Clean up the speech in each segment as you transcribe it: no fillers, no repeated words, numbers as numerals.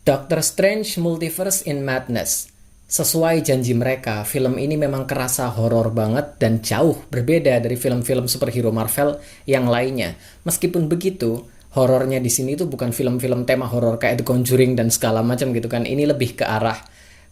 Doctor Strange Multiverse in Madness. Sesuai janji mereka, film ini memang kerasa horor banget dan jauh berbeda dari film-film superhero Marvel yang lainnya. Meskipun begitu, horornya di sini tuh bukan film-film tema horor kayak The Conjuring dan segala macam gitu kan. Ini lebih ke arah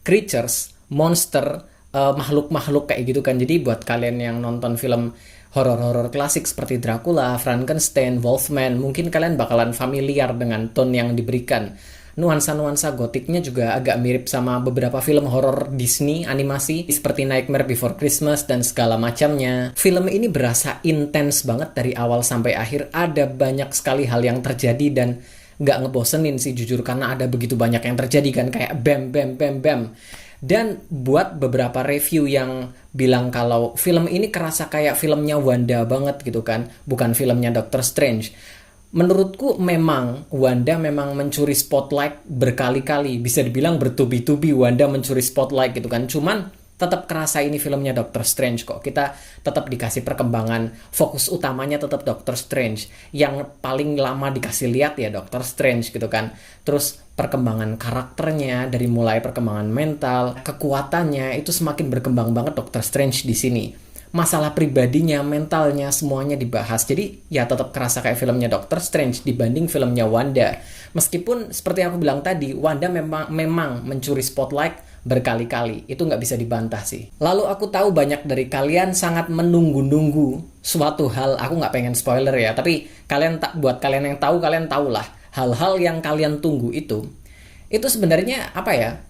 creatures, monster, makhluk-makhluk kayak gitu kan. Jadi buat kalian yang nonton film horor-horor klasik seperti Dracula, Frankenstein, Wolfman, mungkin kalian bakalan familiar dengan tone yang diberikan. Nuansa-nuansa gotiknya juga agak mirip sama beberapa film horor Disney animasi seperti Nightmare Before Christmas dan segala macamnya. Film ini berasa intens banget dari awal sampai akhir. Ada banyak sekali hal yang terjadi dan nggak ngebosenin sih jujur, karena ada begitu banyak yang terjadi kan, kayak bam bam bam bam. Dan buat beberapa review yang bilang kalau film ini kerasa kayak filmnya Wanda banget gitu kan, bukan filmnya Doctor Strange. Menurutku memang Wanda memang mencuri spotlight berkali-kali. Bisa dibilang bertubi-tubi Wanda mencuri spotlight gitu kan. Cuman tetap kerasa ini filmnya Doctor Strange kok. Kita tetap dikasih perkembangan. Fokus utamanya tetap Doctor Strange. Yang paling lama dikasih lihat ya Doctor Strange gitu kan. Terus perkembangan karakternya dari mulai perkembangan mental, kekuatannya itu semakin berkembang banget Doctor Strange di sini. Masalah pribadinya, mentalnya, semuanya dibahas. Jadi ya tetap kerasa kayak filmnya Doctor Strange dibanding filmnya Wanda. Meskipun seperti yang aku bilang tadi, Wanda memang mencuri spotlight berkali-kali. Itu nggak bisa dibantah sih. Lalu aku tahu banyak dari kalian sangat menunggu-nunggu suatu hal. Aku nggak pengen spoiler ya, tapi buat kalian yang tahu, kalian tahulah. Hal-hal yang kalian tunggu itu sebenarnya apa ya?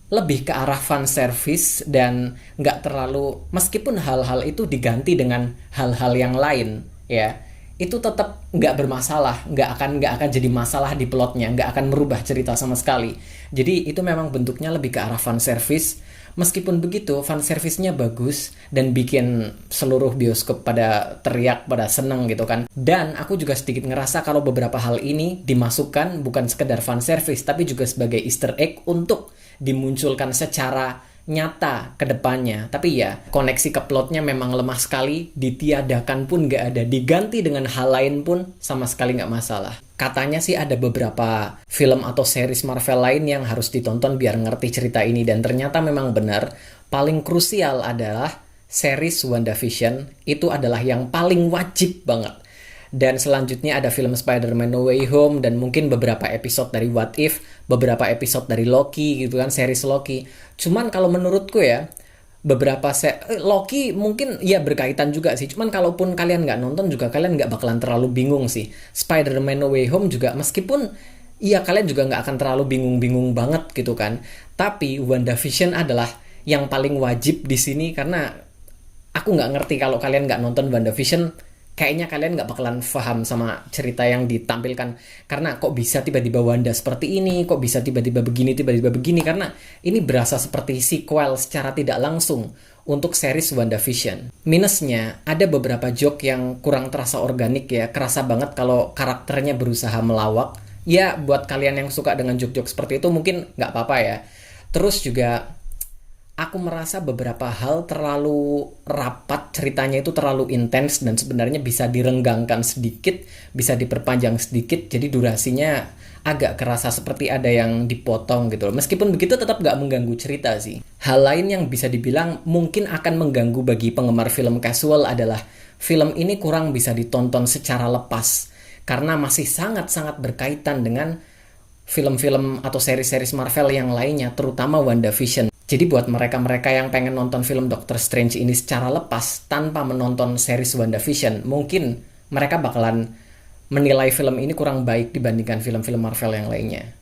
Lebih ke arah fan service dan nggak terlalu, meskipun hal-hal itu diganti dengan hal-hal yang lain ya, itu tetap nggak bermasalah, nggak akan jadi masalah di plotnya, nggak akan merubah cerita sama sekali. Jadi itu memang bentuknya lebih ke arah fan service. Meskipun begitu, fan service-nya bagus dan bikin seluruh bioskop pada teriak, pada seneng gitu kan. Dan aku juga sedikit ngerasa kalau beberapa hal ini dimasukkan bukan sekedar fan service, tapi juga sebagai Easter egg untuk dimunculkan secara nyata ke depannya. Tapi ya, koneksi ke plotnya memang lemah sekali, ditiadakan pun nggak ada, diganti dengan hal lain pun sama sekali nggak masalah. Katanya sih ada beberapa film atau series Marvel lain yang harus ditonton biar ngerti cerita ini, dan ternyata memang benar. Paling krusial adalah series WandaVision, itu adalah yang paling wajib banget. Dan selanjutnya ada film Spider-Man No Way Home dan mungkin beberapa episode dari What If, beberapa episode dari Loki gitu kan, series Loki. Cuman kalau menurutku ya, beberapa Loki mungkin ya berkaitan juga sih. Cuman kalaupun kalian nggak nonton juga kalian nggak bakalan terlalu bingung sih. Spider-Man No Way Home juga meskipun ya kalian juga nggak akan terlalu bingung-bingung banget gitu kan. Tapi WandaVision adalah yang paling wajib di sini, karena aku nggak ngerti kalau kalian nggak nonton WandaVision, kayaknya kalian nggak bakalan paham sama cerita yang ditampilkan. Karena kok bisa tiba-tiba Wanda seperti ini, kok bisa tiba-tiba begini, karena ini berasa seperti sequel secara tidak langsung untuk series WandaVision. Minusnya, ada beberapa joke yang kurang terasa organik ya, kerasa banget kalau karakternya berusaha melawak. Ya, buat kalian yang suka dengan joke-joke seperti itu mungkin nggak apa-apa ya. Terus juga aku merasa beberapa hal terlalu rapat, ceritanya itu terlalu intens dan sebenarnya bisa direnggangkan sedikit, bisa diperpanjang sedikit, jadi durasinya agak kerasa seperti ada yang dipotong gitu loh. Meskipun begitu tetap gak mengganggu cerita sih. Hal lain yang bisa dibilang mungkin akan mengganggu bagi penggemar film casual adalah film ini kurang bisa ditonton secara lepas, karena masih sangat-sangat berkaitan dengan film-film atau seri-series Marvel yang lainnya, terutama WandaVision. Jadi buat mereka-mereka yang pengen nonton film Doctor Strange ini secara lepas tanpa menonton series WandaVision, mungkin mereka bakalan menilai film ini kurang baik dibandingkan film-film Marvel yang lainnya.